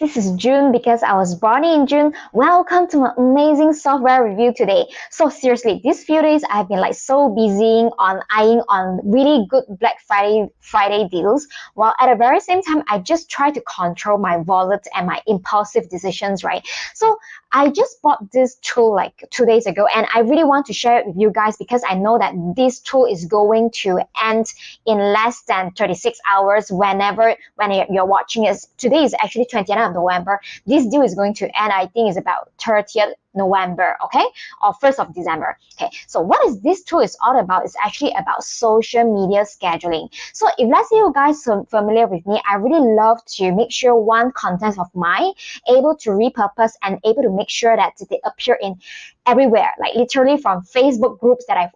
This is June because I was born in June. Welcome to my amazing software review today. So seriously, these few days I've been so busy on eyeing on really good Black Friday deals, while at the very same time I just try to control my wallet and my impulsive decisions, right? So I just bought this tool 2 days ago, and I really want to share it with you guys because I know that this tool is going to end in less than 36 hours when you're watching it. Today is actually 20th of November. This deal is going to end, I think, is about 30th November, okay, or 1st of December. Okay, so what is this tool is all about? It's actually about social media scheduling. So if let's say you guys are familiar with me, I really love to make sure one content of mine able to repurpose and able to make sure that they appear in everywhere, like literally from Facebook groups that I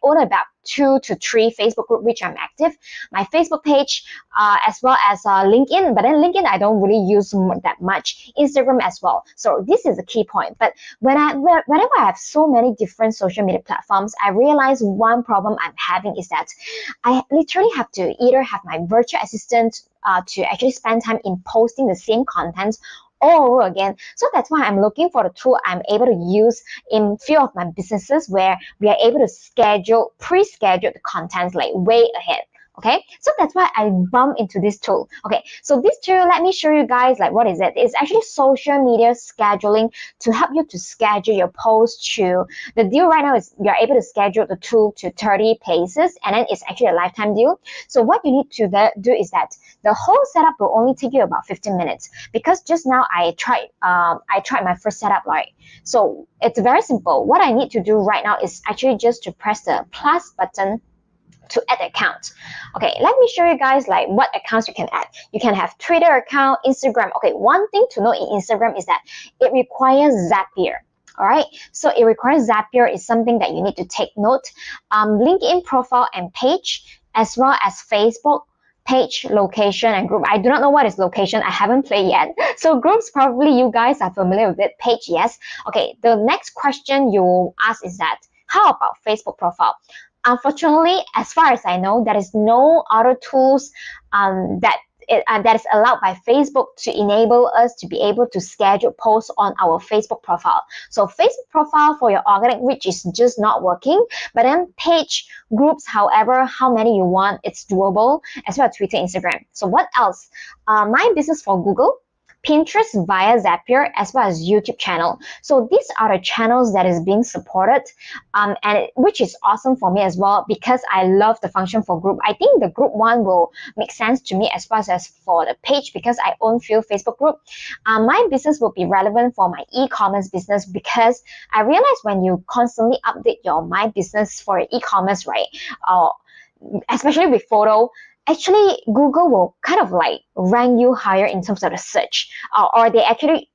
own about 2 to 3 Facebook groups which I'm active, my Facebook page, as well as LinkedIn. But then LinkedIn I don't really use that much. Instagram as well. So this is a key point. But whenever I have so many different social media platforms, I realize one problem I'm having is that I literally have to either have my virtual assistant to actually spend time in posting the same content all over again. So that's why I'm looking for the tool I'm able to use in few of my businesses where we are able to pre-schedule the content way ahead. Okay, so that's why I bumped into this tool. Okay, so this tool, let me show you guys what is it. It's actually social media scheduling to help you to schedule your posts to, the deal right now is you're able to schedule the tool to 30 places, and then it's actually a lifetime deal. So what you need to do is that the whole setup will only take you about 15 minutes because just now I tried my first setup, right? So it's very simple. What I need to do right now is actually just to press the plus button to add account. Okay, let me show you guys what accounts you can add. You can have Twitter account, Instagram. Okay, one thing to know in Instagram is that it requires Zapier. All right, so it requires Zapier is something that you need to take note. LinkedIn profile and page, as well as Facebook page, location, and group. I do not know what is location. I haven't played yet. So groups, probably you guys are familiar with it. Page, yes. Okay, the next question you will ask is that, how about Facebook profile? Unfortunately, as far as I know, there is no other tools that is allowed by Facebook to enable us to be able to schedule posts on our Facebook profile. So Facebook profile for your organic reach is just not working. But then page, groups, however, how many you want, it's doable, as well as Twitter, Instagram. So what else? My business for Google, Pinterest via Zapier, as well as YouTube channel. So these are the channels that is being supported, which is awesome for me as well because I love the function for group. I think the group one will make sense to me as well as for the page because I own few Facebook group. My business will be relevant for my e-commerce business because I realize when you constantly update your My Business for e-commerce, right? Especially with photo, actually Google will kind of rank you higher in terms of the search, or they can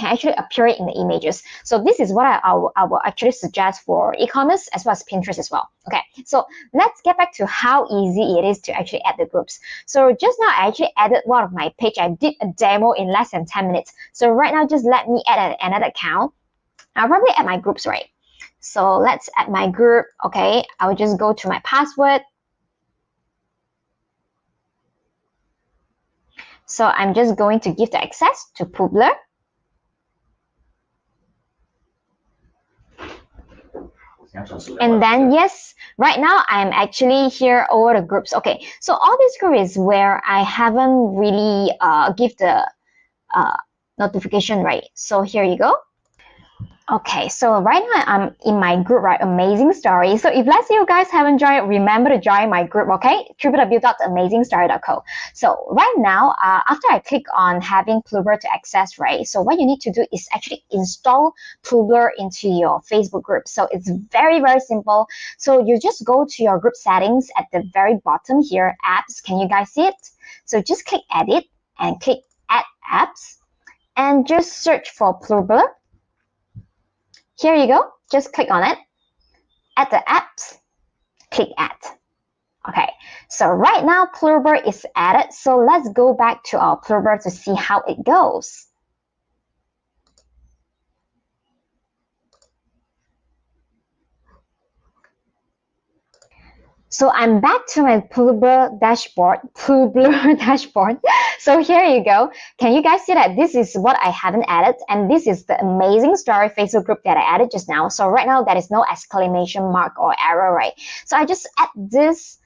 actually appear in the images. So this is what I will actually suggest for e-commerce as well as Pinterest as well. Okay, so let's get back to how easy it is to actually add the groups. So just now I actually added one of my page. I did a demo in less than 10 minutes. So right now just let me add another account. I'll probably add my groups, right? So let's add my group. Okay, I'll just go to my password. So I'm just going to give the access to Publer. And then, yes, right now I'm actually here over the groups. Okay, so all these groups is where I haven't really give the notification, right? So here you go. Okay, so right now I'm in my group, right? Amazing Story. So if let's say you guys haven't joined, remember to join my group, okay? www.amazingstory.co. So right now, after I click on having Publer to access, right? So what you need to do is actually install Publer into your Facebook group. So it's very, very simple. So you just go to your group settings at the very bottom here, apps. Can you guys see it? So just click edit and click add apps and just search for Publer. Here you go. Just click on it. Add the apps. Click add. Okay. So right now Publer is added. So let's go back to our Publer to see how it goes. So I'm back to my Publer dashboard. So here you go. Can you guys see that this is what I haven't added, and this is the amazing story Facebook group that I added just now. So right now there is no exclamation mark or arrow, right? So I just add this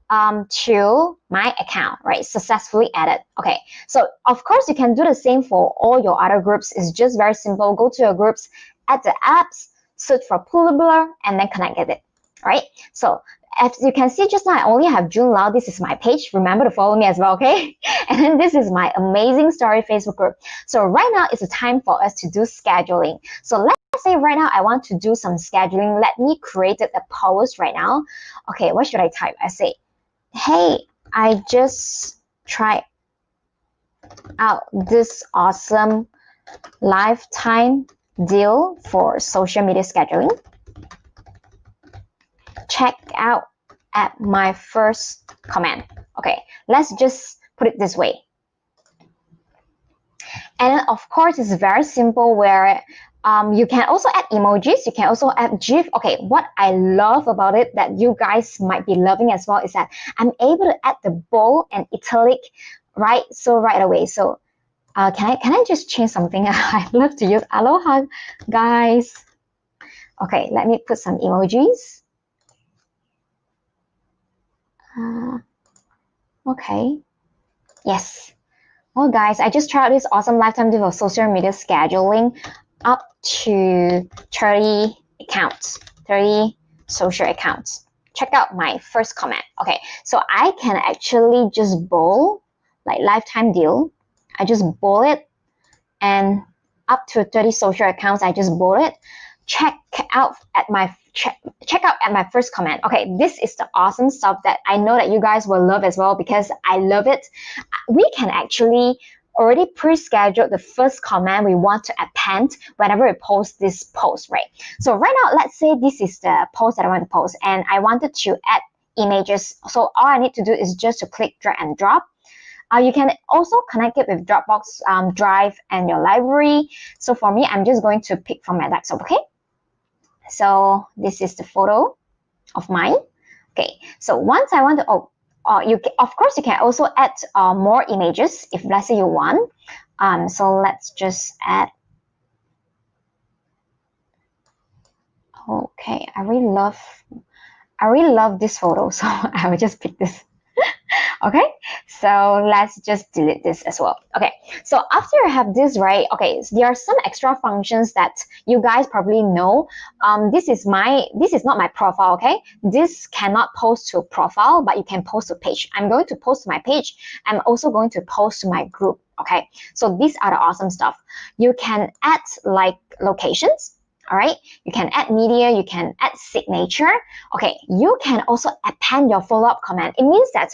to my account, right? Successfully added. Okay, so of course you can do the same for all your other groups. It's just very simple. Go to your groups, add the apps, search for Publer, and then connect it. Right? So as you can see just now, I only have JuneLow. This is my page. Remember to follow me as well, okay? And then this is my amazing story Facebook group. So right now it's a time for us to do scheduling. So let's say right now I want to do some scheduling. Let me create a post right now. Okay, what should I type? I say, hey, I just tried out this awesome lifetime deal for social media scheduling. Check out at my first comment. Okay, let's just put it this way. And of course, it's very simple where you can also add emojis. You can also add GIF. Okay, what I love about it that you guys might be loving as well is that I'm able to add the bold and italic right away. So can I just change something? I love to use aloha, guys. Okay, let me put some emojis. Okay. Yes. Well, guys, I just tried this awesome lifetime deal of social media scheduling up to 30 accounts, 30 social accounts. Check out my first comment. Okay, so I can actually just bold, like lifetime deal. I just bold it, and up to 30 social accounts, I just bold it. Check out at my first comment. Okay, this is the awesome stuff that I know that you guys will love as well because I love it. We can actually already pre-schedule the first comment we want to append whenever we post this post, right? So right now, let's say this is the post that I want to post and I wanted to add images. So all I need to do is just to click drag and drop. You can also connect it with Dropbox, Drive, and your library. So for me, I'm just going to pick from my laptop, okay? So this is the photo of mine. Okay, so once I want to, of course you can also add more images if let's say you want. So let's just add. Okay, I really love this photo, so I will just pick this. Okay, so let's just delete this as well. Okay, so after I have this, right? Okay, so there are some extra functions that you guys probably know. This is not my profile. Okay, this cannot post to profile, but you can post to page. I'm going to post to my page. I'm also going to post to my group. Okay, so these are the awesome stuff. You can add like locations. All right, you can add media, you can add signature. Okay, you can also append your follow-up comment. It means that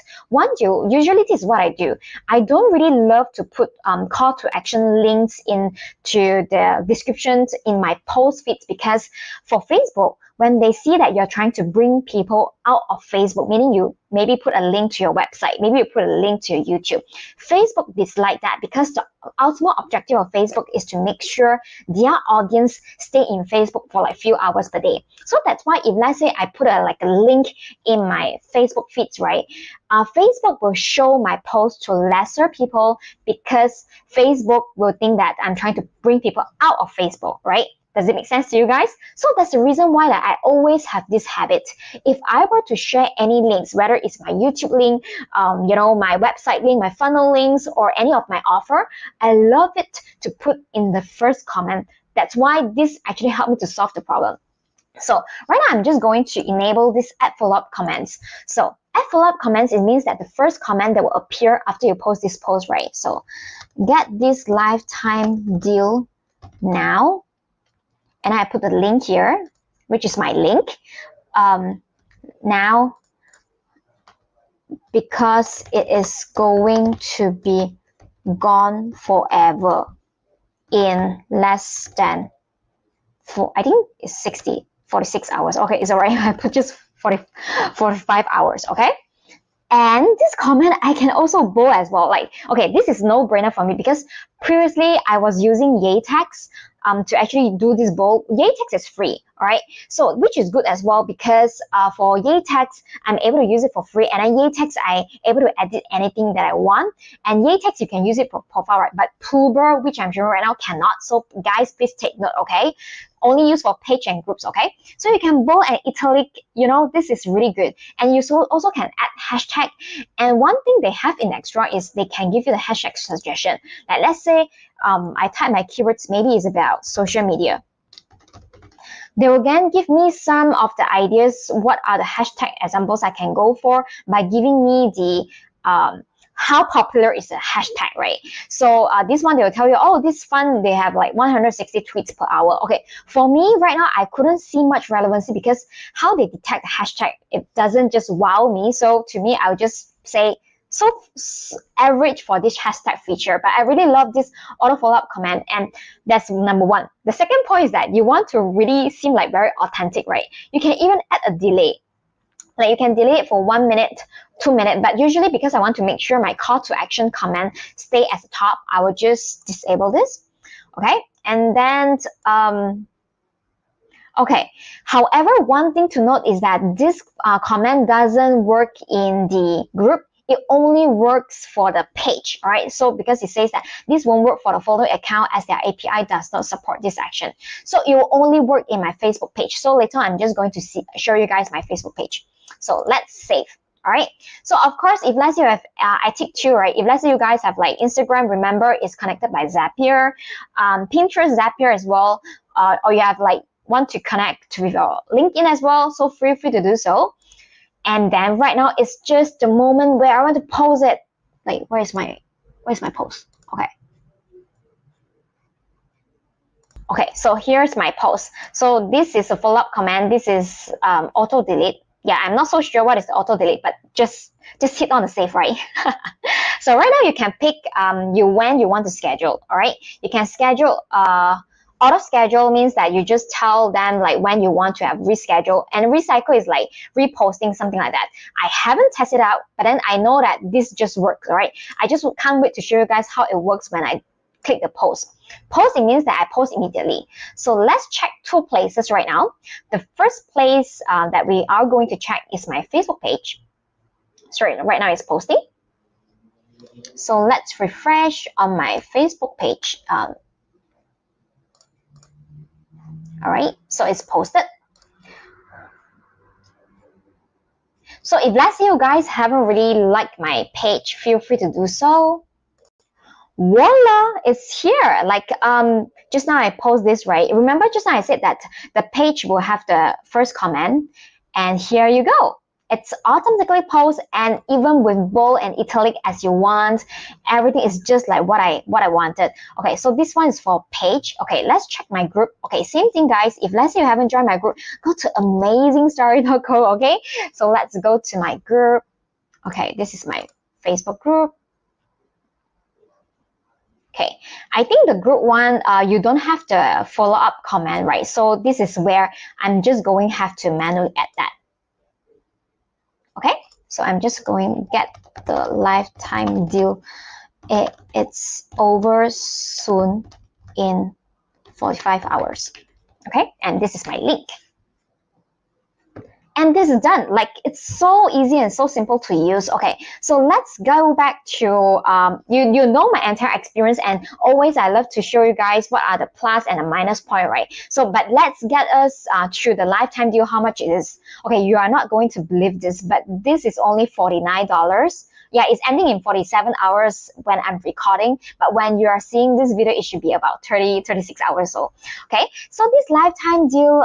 usually this is what I do. I don't really love to put call to action links into the descriptions in my post feeds because for Facebook, when they see that you're trying to bring people out of Facebook, meaning you maybe put a link to your website, maybe you put a link to your YouTube. Facebook dislike that because the ultimate objective of Facebook is to make sure their audience stay in Facebook for like a few hours per day. So that's why if let's say I put a link in my Facebook feeds, right? Facebook will show my post to lesser people because Facebook will think that I'm trying to bring people out of Facebook, right? Does it make sense to you guys? So that's the reason why I always have this habit. If I were to share any links, whether it's my YouTube link, my website link, my funnel links, or any of my offer, I love it to put in the first comment. That's why this actually helped me to solve the problem. So right now, I'm just going to enable this add follow-up comments. So add follow-up comments, it means that the first comment that will appear after you post this post, right? So get this lifetime deal now. And I put the link here, which is my link. Now, because it is going to be gone forever in less than, I think it's 46 hours. Okay, it's all right. I put just 45 hours, okay? And this comment, I can also bold as well. Like, okay, this is no-brainer for me because previously I was using Yatex to actually do this bold. Yatex is free, all right? So which is good as well, because for Yatex, I'm able to use it for free, and then Yatex, I'm able to edit anything that I want. And Yatex, you can use it for profile, right? But Publer, which I'm sure right now, cannot. So guys, please take note, okay? Only use for page and groups, okay? So you can bold and italic, you know, this is really good. And you also can add hashtag. And one thing they have in extra is they can give you the hashtag suggestion. Like let's say I type my keywords, maybe it's about social media. They will again give me some of the ideas, what are the hashtag examples I can go for, by giving me the how popular is the hashtag, right? So this one, they will tell you, oh, this fun, they have like 160 tweets per hour. Okay, for me right now, I couldn't see much relevancy, because how they detect the hashtag, it doesn't just wow me. So to me, I would just say, so average for this hashtag feature. But I really love this auto follow-up command, and that's number one. The second point is that you want to really seem like very authentic, right? You can even add a delay. Like you can delay it for 1 minute, 2 minutes, but usually because I want to make sure my call to action command stay at the top, I will just disable this, okay? And then, okay. However, one thing to note is that this command doesn't work in the group. It only works for the page, all right? So because it says that this won't work for the photo account as their API does not support this action. So it will only work in my Facebook page. So later I'm just going to show you guys my Facebook page. So let's save. All right. So of course, if let's say you have, I tick 2, right? If let's say you guys have like Instagram, remember it's connected by Zapier, Pinterest, Zapier as well, or you have like want to connect with your LinkedIn as well. So feel free to do so. And then right now it's just the moment where I want to post it. Like where's my post? Okay. Okay, so here's my post. So this is a follow-up command. This is auto delete. Yeah, I'm not so sure what is the auto delete, but just hit on the save, right? So right now you can pick when you want to schedule. All right, you can schedule. Auto schedule means that you just tell them like when you want to have reschedule, and recycle is like reposting, something like that. I haven't tested out, but then I know that this just works. All right, I just can't wait to show you guys how it works when I click the post. Posting means that I post immediately. So let's check 2 places right now. The first place that we are going to check is my Facebook page. Sorry, right now it's posting. So let's refresh on my Facebook page. All right, so it's posted. So if let's say you guys haven't really liked my page, feel free to do so. Voila, it's here. Like just now I post this, right? Remember just now I said that the page will have the first comment, and here you go. It's automatically post, and even with bold and italic as you want, everything is just like what I wanted. Okay, so this one is for page. Okay, let's check my group. Okay, same thing, guys. If let's say you haven't joined my group, go to amazingstory.co. Okay, so let's go to my group. Okay, this is my Facebook group. Okay, I think the group one, you don't have the follow-up comment, right? So this is where I'm just going to have to manually add that. Okay, so I'm just going to get the lifetime deal. It's over soon in 45 hours. Okay, and this is my link. And this is done. Like, it's so easy and so simple to use. Okay, so let's go back to, you know my entire experience, and always I love to show you guys what are the plus and the minus point, right? So, but let's get us through the lifetime deal, how much it is. Okay, you are not going to believe this, but this is only $49. Yeah, it's ending in 47 hours when I'm recording, but when you are seeing this video, it should be about 36 hours or so. Okay, so this lifetime deal,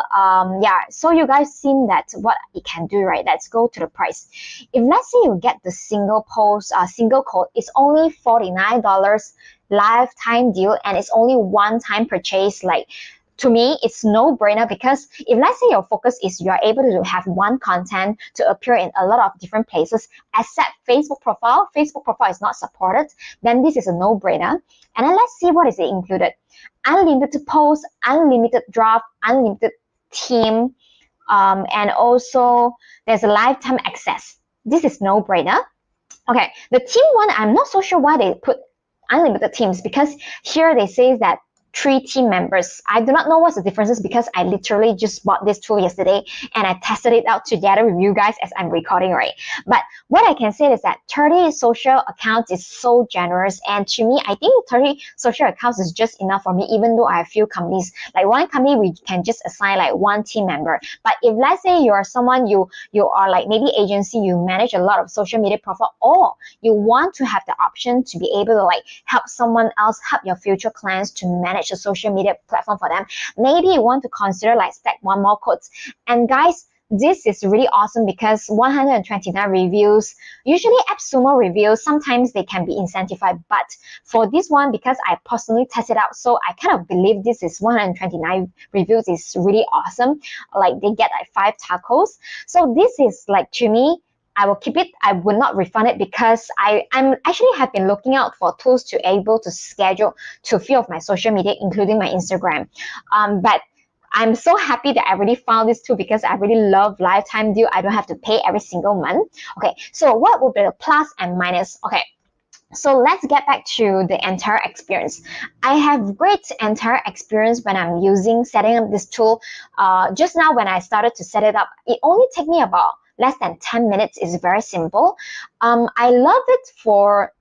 yeah, so you guys seen that what it can do, right? Let's go to the price. If let's say you get the single post, single code, it's only $49 lifetime deal, and it's only one-time purchase. Like, to me, it's no-brainer, because if let's say your focus is you are able to have one content to appear in a lot of different places, except Facebook profile. Facebook profile is not supported, then this is a no-brainer. And then let's see what is it included. Unlimited post, unlimited draft, unlimited theme, and also there's a lifetime access. This is no-brainer. Okay, the theme one, I'm not so sure why they put unlimited teams, because here they say that 3 team members. I do not know what's the differences because I literally just bought this tool yesterday and I tested it out together with you guys as I'm recording, right? But what I can say is that 30 social accounts is so generous, and to me, I think 30 social accounts is just enough for me, even though I have few companies. Like one company, we can just assign like 1 team member. But if let's say you're someone, you are like maybe agency, you manage a lot of social media profile, or you want to have the option to be able to like help someone else, help your future clients to manage a social media platform for them, maybe you want to consider like stack one more codes. And guys, this is really awesome because 129 reviews, usually Appsumo reviews, sometimes they can be incentivized, but for this one, because I personally tested out, so I kind of believe this is 129 reviews is really awesome. Like they get like 5 tacos. So this is like, to me, I will keep it. I will not refund it because I'm actually have been looking out for tools to able to schedule to a few of my social media, including my Instagram. But I'm so happy that I really found this tool because I really love lifetime deal. I don't have to pay every single month. Okay, so what would be the plus and minus? Okay, so let's get back to the entire experience. I have great entire experience when I'm setting up this tool. Just now when I started to set it up, it only took me about less than 10 minutes. It's very simple. I love it for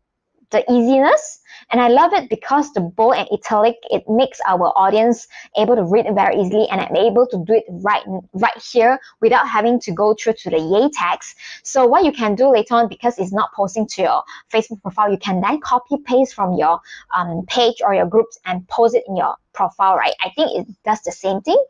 the easiness, and I love it because the bold and italic, it makes our audience able to read it very easily, and I'm able to do it right here without having to go through to the yay tags. So what you can do later on, because it's not posting to your Facebook profile, you can then copy paste from your page or your groups and post it in your profile, right? I think it does the same thing.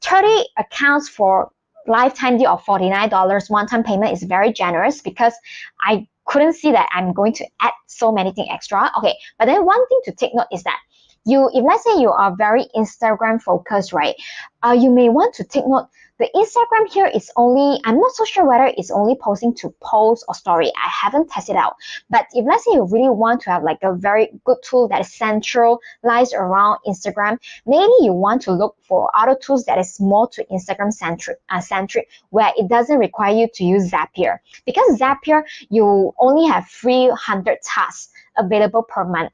30 accounts for lifetime deal of $49 one-time payment is very generous because I couldn't see that I'm going to add so many things extra. Okay, but then one thing to take note is that if let's say you are very Instagram focused, right? You may want to take note. The Instagram here is only, I'm not so sure whether it's only posting to post or story. I haven't tested out. But if let's say you really want to have like a very good tool that is centralized around Instagram, maybe you want to look for other tools that is more to Instagram centric, where it doesn't require you to use Zapier. Because Zapier, you only have 300 tasks available per month.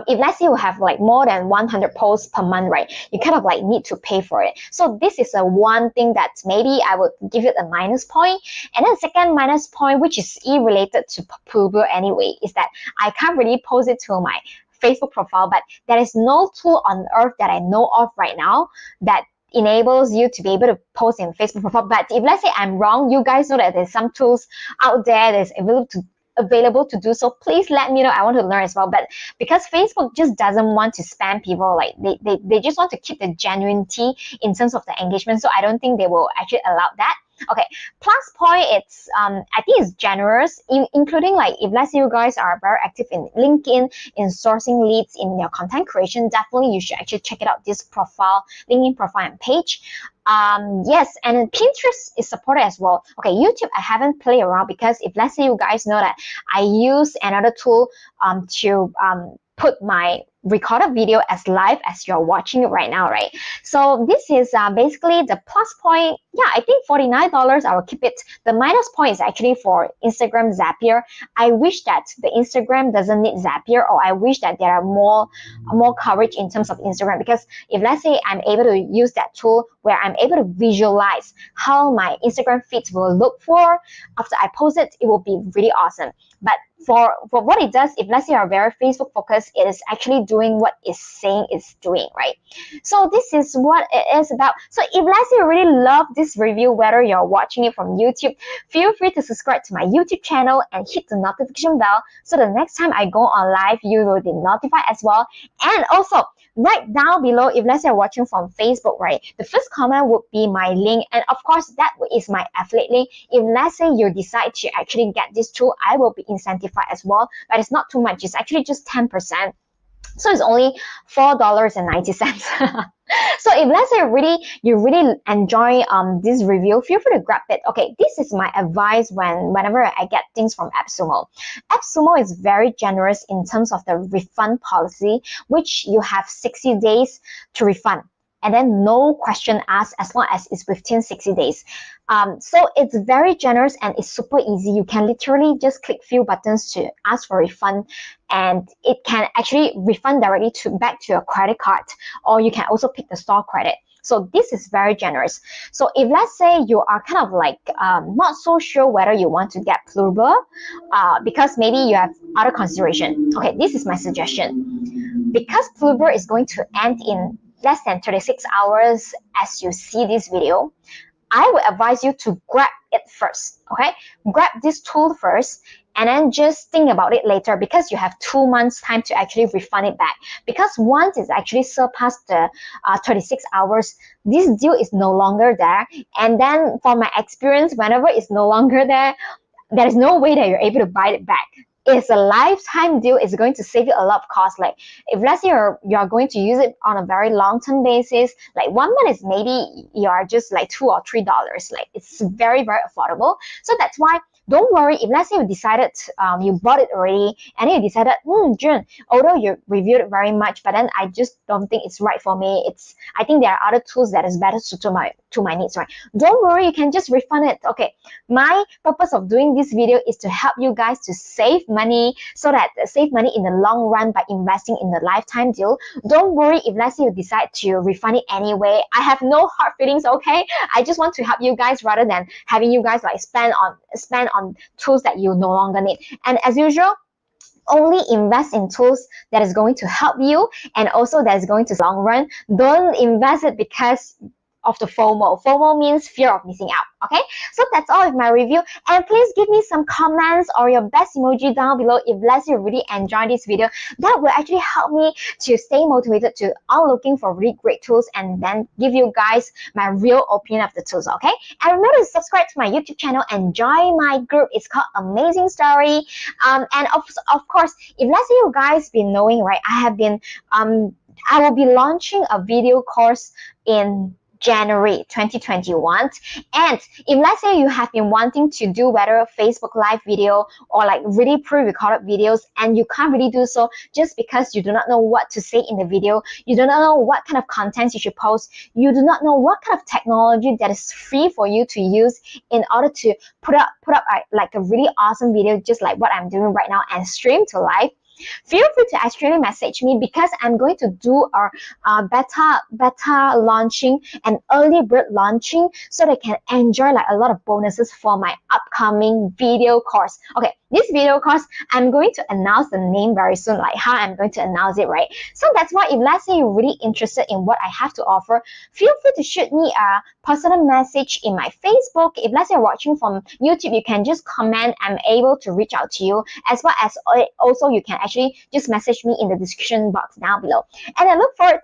If let's say you have like more than 100 posts per month, right, you kind of like need to pay for it. So this is a one thing that maybe I would give it a minus point. And then the second minus point, which is related to Publer anyway, is that I can't really post it to my Facebook profile, but there is no tool on earth that I know of right now that enables you to be able to post in Facebook profile. But if let's say I'm wrong, you guys know that there's some tools out there that's available to do so, please let me know. I want to learn as well. But because Facebook just doesn't want to spam people, like they just want to keep the genuinity in terms of the engagement, so I don't think they will actually allow that. Okay, plus point, it's I think it's generous, including like if let's say you guys are very active in LinkedIn, in sourcing leads, in your content creation, definitely you should actually check it out, this profile, LinkedIn profile and page. Yes, and Pinterest is supported as well. Okay, YouTube, I haven't played around because if let's say you guys know that I use another tool to put my recorded video as live as you're watching it right now, right? So this is basically the plus point. Yeah, I think $49, I will keep it. The minus point is actually for Instagram Zapier. I wish that the Instagram doesn't need Zapier, or I wish that there are more coverage in terms of Instagram, because if let's say I'm able to use that tool where I'm able to visualize how my Instagram feeds will look for after I post it, it will be really awesome. But for what it does, if let's say you're very Facebook focused, it is actually doing what it's saying it's doing, right? So this is what it is about. So if let's say you really love this review, whether you're watching it from YouTube, feel free to subscribe to my YouTube channel and hit the notification bell so the next time I go on live, you will be notified as well. And also, right down below, if let's say you're watching from Facebook, right, the first comment would be my link, and of course that is my affiliate link. If let's say you decide to actually get this tool, I will be incentivized as well, but it's not too much. It's actually just 10%. So it's only $4.90. So if let's say you really enjoy this review, feel free to grab it. Okay, this is my advice whenever I get things from Appsumo. Appsumo is very generous in terms of the refund policy, which you have 60 days to refund. and then no question asked as long as it's within 60 days. So it's very generous and it's super easy. You can literally just click few buttons to ask for refund, and it can actually refund directly back to your credit card, or you can also pick the store credit. So this is very generous. So if let's say you are kind of like not so sure whether you want to get Publer, because maybe you have other consideration. Okay, this is my suggestion. Because Publer is going to end in less than 36 hours as you see this video, I would advise you to grab it first, okay? Grab this tool first, and then just think about it later, because you have 2 months time to actually refund it back. Because once it's actually surpassed the 36 hours, this deal is no longer there. And then from my experience, whenever it's no longer there, there is no way that you're able to buy it back. It's a lifetime deal. It's going to save you a lot of cost. Like if let's say you're going to use it on a very long-term basis, like 1 month is maybe you're just like $2 or $3. Like it's very, very affordable. So that's why don't worry if let's say you decided you bought it already and you decided, June, although you reviewed it very much, but then I just don't think it's right for me. I think there are other tools that is better suited to my needs, right? Don't worry, you can just refund it. Okay, my purpose of doing this video is to help you guys to save money, so that save money in the long run by investing in the lifetime deal. Don't worry if let's say you decide to refund it anyway. I have no hard feelings, okay? I just want to help you guys rather than having you guys like spend on tools that you no longer need. And as usual, only invest in tools that is going to help you and also that is going to long run. Don't invest it because of the FOMO. FOMO means fear of missing out, okay? So that's all of my review. And please give me some comments or your best emoji down below if let's say you really enjoyed this video. That will actually help me to stay motivated to on looking for really great tools and then give you guys my real opinion of the tools, okay? And remember to subscribe to my YouTube channel and join my group. It's called Amazing Story. And of course, if let's say you guys been knowing, right, I will be launching a video course in January 2021. And if let's say you have been wanting to do whether a Facebook live video or like really pre-recorded videos and you can't really do so just because you do not know what to say in the video, you do not know what kind of content you should post, you do not know what kind of technology that is free for you to use in order to put up like a really awesome video just like what I'm doing right now and stream to live, feel free to actually message me, because I'm going to do our beta launching and early bird launching so they can enjoy like a lot of bonuses for my upcoming video course. Okay, this video course, I'm going to announce the name very soon, like how I'm going to announce it, right? So that's why if let's say you're really interested in what I have to offer, feel free to shoot me a personal message in my Facebook. If let's say you're watching from YouTube, you can just comment. I'm able to reach out to you, as well as also you can actually just message me in the description box down below. And I look forward to